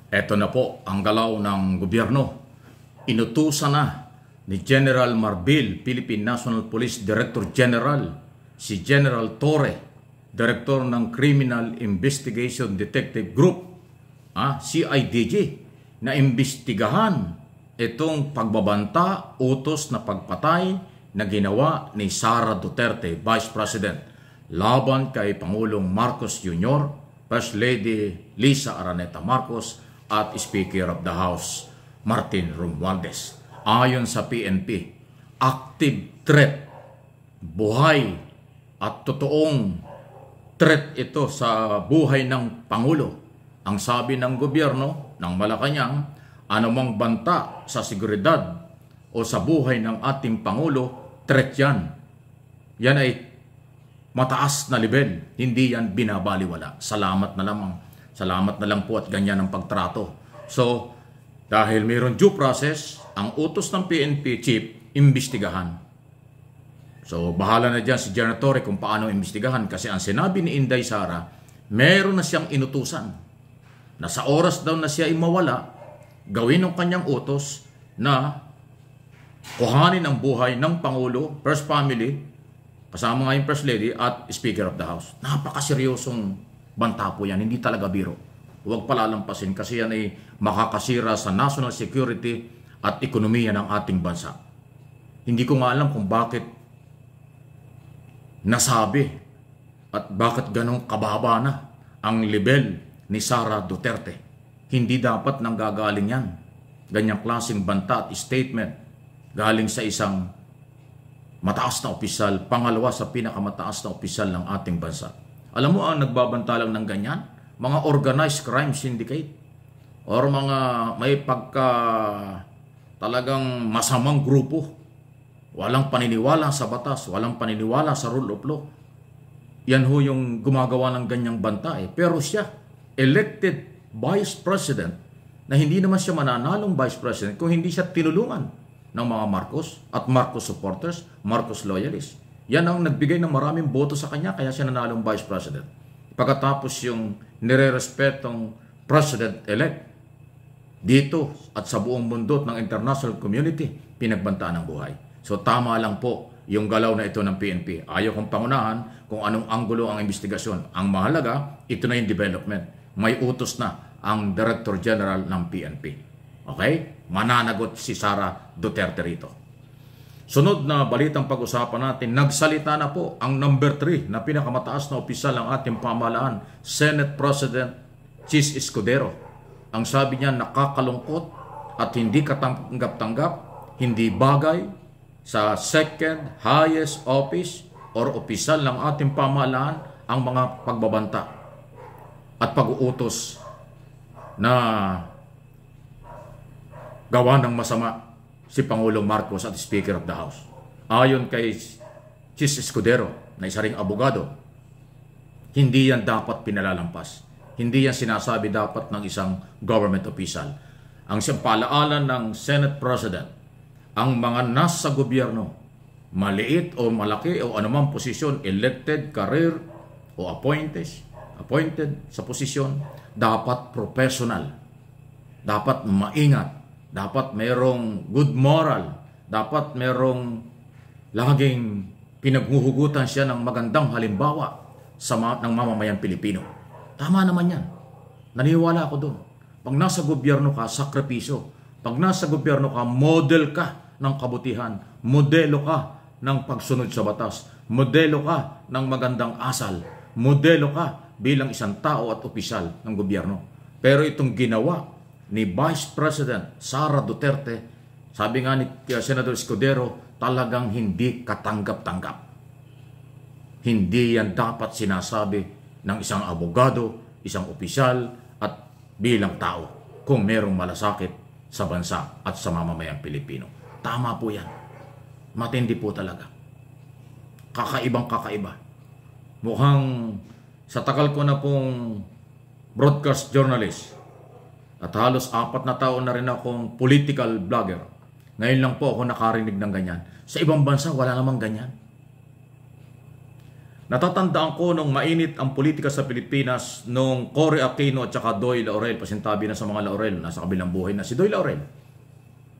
Eto na po ang galaw ng gobyerno. Inutusan na ni General Marbil, Philippine National Police Director General, si General Torre, Director ng Criminal Investigation Detective Group, CIDG, na imbestigahan itong pagbabanta, utos na pagpatay na ginawa ni Sara Duterte, Vice President, laban kay Pangulong Marcos Jr., First Lady Lisa Araneta Marcos, at Speaker of the House Martin Romualdez. Ayon sa PNP, active threat, buhay at totoong threat ito sa buhay ng Pangulo. Ang sabi ng gobyerno ng Malacanang, anumang banta sa seguridad o sa buhay ng ating Pangulo, threat yan. Yan ay mataas na level, hindi yan binabaliwala. Salamat na lang po at ganyan ang pagtrato. So, dahil mayroon due process, ang utos ng PNP chief, imbestigahan. So, bahala na dyan si General Torre kung paano imbestigahan, kasi ang sinabi ni Inday Sara, meron na siyang inutusan na sa oras daw na siya ay mawala, gawin ng kanyang utos na kuhanin ang buhay ng Pangulo, First Family, kasama nga yung First Lady at Speaker of the House. Napakaseryosong banta po yan, hindi talaga biro. Huwag palalampasin kasi yan ay makakasira sa national security at ekonomiya ng ating bansa. Hindi ko nga alam kung bakit nasabi at bakit ganong kababa na ang level ni Sara Duterte. Hindi dapat nanggagaling yan. Ganyang klaseng banta at statement galing sa isang mataas na opisyal, pangalawa sa pinakamataas na opisyal ng ating bansa. Alam mo ang nagbabanta lang ng ganyan? Mga organized crime syndicate or mga may talagang masamang grupo. Walang paniniwala sa batas, walang paniniwala sa rule of law. Yan ho yung gumagawa ng ganyang banta eh. Pero siya, elected Vice President, na hindi naman siya mananalong Vice President kung hindi siya tinulungan ng mga Marcos at Marcos supporters, Marcos loyalists. Yan ang nagbigay ng maraming boto sa kanya, kaya siya nanalong Vice President. Pagkatapos yung nire-respetong President-elect dito at sa buong mundo ng international community, pinagbantaan ng buhay. So tama lang po yung galaw na ito ng PNP. Ayaw kong pangunahan kung anong anggulo ang investigasyon. Ang mahalaga, ito na yung development. May utos na ang Director General ng PNP. Okay? Mananagot si Sara Duterte rito. Sunod na balitang pag-usapan natin, nagsalita na po ang number 3 na pinakamataas na opisyal ng ating pamahalaan, Senate President Chis Escudero. Ang sabi niya, nakakalungkot at hindi katanggap-tanggap, hindi bagay sa second highest office or opisyal ng ating pamahalaan ang mga pagbabanta at pag-uutos na gawa ng masama si Pangulong Marcos at Speaker of the House. Ayon kay Chis Escudero, na isa ring abogado, hindi yan dapat pinalalampas. Hindi yan sinasabi dapat ng isang government official. Ang paalaalan ng Senate President, ang mga nasa gobyerno, maliit o malaki o anumang posisyon, elected, career o appointed sa posisyon, dapat professional, dapat maingat, dapat merong good moral, dapat merong laging pinaghuhugutan siya ng magandang halimbawa ng mamamayang Pilipino. Tama naman yan. Naniwala ako doon. Pag nasa gobyerno ka, sakripisyo. Pag nasa gobyerno ka, model ka ng kabutihan. Modelo ka ng pagsunod sa batas. Modelo ka ng magandang asal. Modelo ka bilang isang tao at opisyal ng gobyerno. Pero itong ginawa ni Vice President Sara Duterte, sabi nga ni Senador Escudero, talagang hindi katanggap-tanggap. Hindi yan dapat sinasabi ng isang abogado, isang opisyal at bilang tao kung merong malasakit sa bansa at sa mamamayang Pilipino. Tama po yan. Matindi po talaga. Kakaibang kakaiba. Mukhang sa tagal ko na pong broadcast journalist, at halos 4 na taon na rin akong political blogger, ngayon lang po ako nakarinig ng ganyan. Sa ibang bansa, wala namang ganyan. Natatandaan ko nung mainit ang politika sa Pilipinas nung Cory Aquino at saka Doy Laurel, pasintabi na sa mga Laurel, nasa kabilang buhay na si Doy Laurel.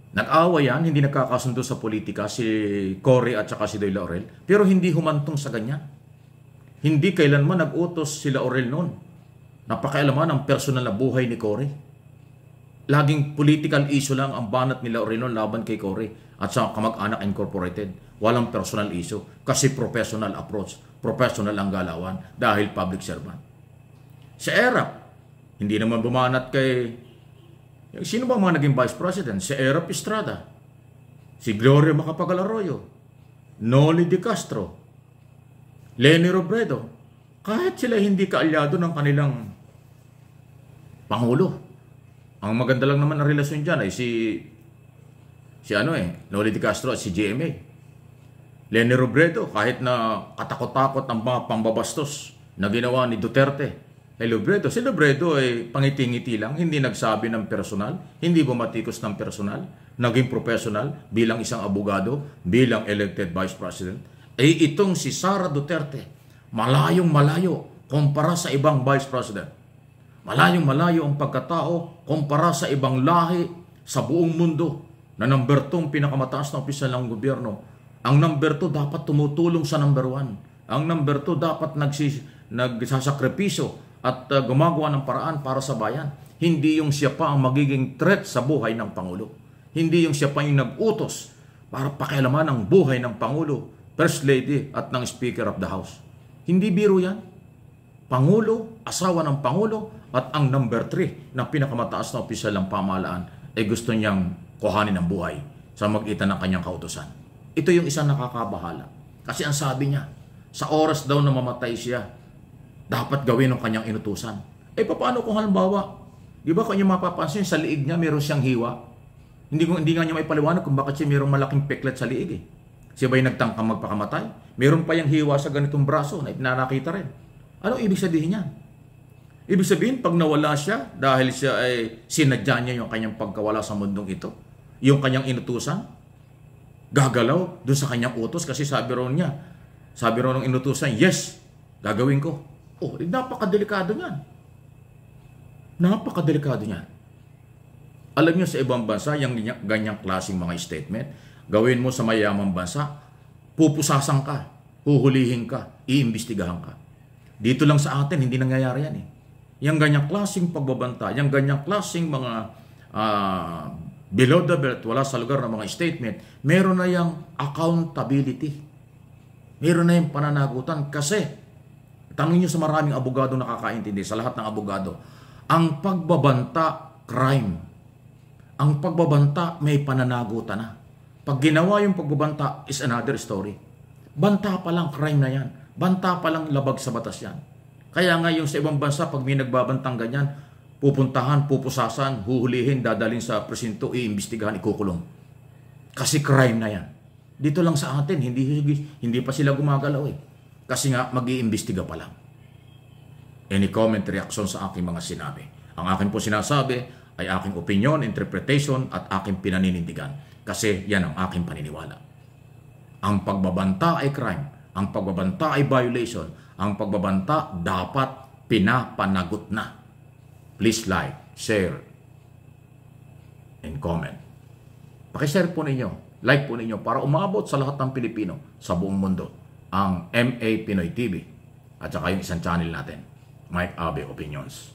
Nag-awa yan, hindi nagkakasundo sa politika si Cory at saka si Doy Laurel, pero hindi humantong sa ganyan. Hindi kailanman nag-utos si Laurel noon. Napakailaman ang personal na buhay ni Cory. Laging political issue lang ang banat ni Laurel noon laban kay Cory at sa Kamag-anak Incorporated. Walang personal issue kasi professional approach, professional ang galawan dahil public servant. Si Erap, hindi naman bumanat kay... Sino ba mga naging vice president? Si Erap Estrada, si Gloria Macapagal Arroyo, Noli De Castro, Leni Robredo. Kahit sila hindi kaalyado ng kanilang Pangulo. Ang maganda lang naman ang relasyon dyan ay si Noli De Castro at si GMA. Leni Robredo, kahit na katakot-takot ang mga pambabastos na ginawa ni Duterte. Si Robredo ay pangiti-ngiti lang, hindi nagsabi ng personal, hindi bumatikos ng personal, naging professional bilang isang abogado, bilang elected vice president. Itong si Sara Duterte, malayong malayo kumpara sa ibang vice president. Malayong malayo ang pagkatao kumpara sa ibang lahi sa buong mundo na number 2 pinakamataas na opisyal ng gobyerno. Ang number 2 dapat tumutulong sa number 1. Ang number 2 dapat nagsasakripisyo at gumagawa ng paraan para sa bayan. Hindi yung siya pa ang magiging threat sa buhay ng Pangulo. Hindi yung siya pa yung nag-utos para pakialaman ang buhay ng Pangulo, First Lady at ng Speaker of the House. Hindi biro yan. Pangulo, asawa ng Pangulo, at ang number 3 na pinakamataas na opisyal ng pamahalaan ay gusto niyang kuhanin ang buhay sa magitan ng kanyang kautusan. Ito yung isang nakakabahala. Kasi ang sabi niya, sa oras daw na mamatay siya, dapat gawin ang kanyang inutusan. Paano kung halimbawa, di ba kung niyo mapapansin, sa liig niya meron siyang hiwa? Hindi nga niya may paliwanag kung bakit siya mayroong malaking peklat sa liig. Siya ba'y nagtangkang magpakamatay? Meron pa yung hiwa sa ganitong braso na ipinanakita rin. Anong ibig sabihin niya? Ibig sabihin, pag nawala siya, dahil siya ay sinadya niya yung kanyang pagkawala sa mundong ito, yung kanyang inutusan, gagalaw doon sa kanyang utos kasi sabi ron ng inutusan, yes, gagawin ko. Napakadelikado niyan. Napakadelikado niyan. Alam niyo sa ibang bansa, yung ganyang klaseng mga statement, gawin mo sa mayamang bansa, pupusasan ka, huhulihin ka, iimbestigahan ka. Dito lang sa atin, hindi nangyayari yan Yung ganyang klaseng pagbabanta, yung ganyang klaseng mga below the belt, wala sa lugar ng mga statement, meron na yung accountability. Meron na yung pananagutan kasi, tanongin nyo sa maraming abogado nakakaintindi, sa lahat ng abogado, ang pagbabanta, crime. Ang pagbabanta, may pananagutan na. Pag ginawa yung pagbabanta, is another story. Banta pa lang, crime na yan. Banta pa lang, labag sa batas yan. Kaya nga yung sa ibang bansa, pag may nagbabantang ganyan, pupuntahan, pupusasan, huhulihin, dadalhin sa presinto, iimbestigahan, ikukulong. Kasi crime na yan. Dito lang sa atin, hindi pa sila gumagalaw Kasi nga, mag-iimbestiga pa lang. Any comment, reaction sa aking mga sinabi? Ang akin po sinasabi ay aking opinion, interpretation, at aking pinaninindigan. Kasi yan ang aking paniniwala. Ang pagbabanta ay crime. Ang pagbabanta ay violation. Ang pagbabanta dapat pinapanagot na. Please like, share, and comment. Pakishare po ninyo, like po ninyo para umabot sa lahat ng Pilipino sa buong mundo ang MA Pinoy TV at saka yung isang channel natin, Mike Abe Opinions.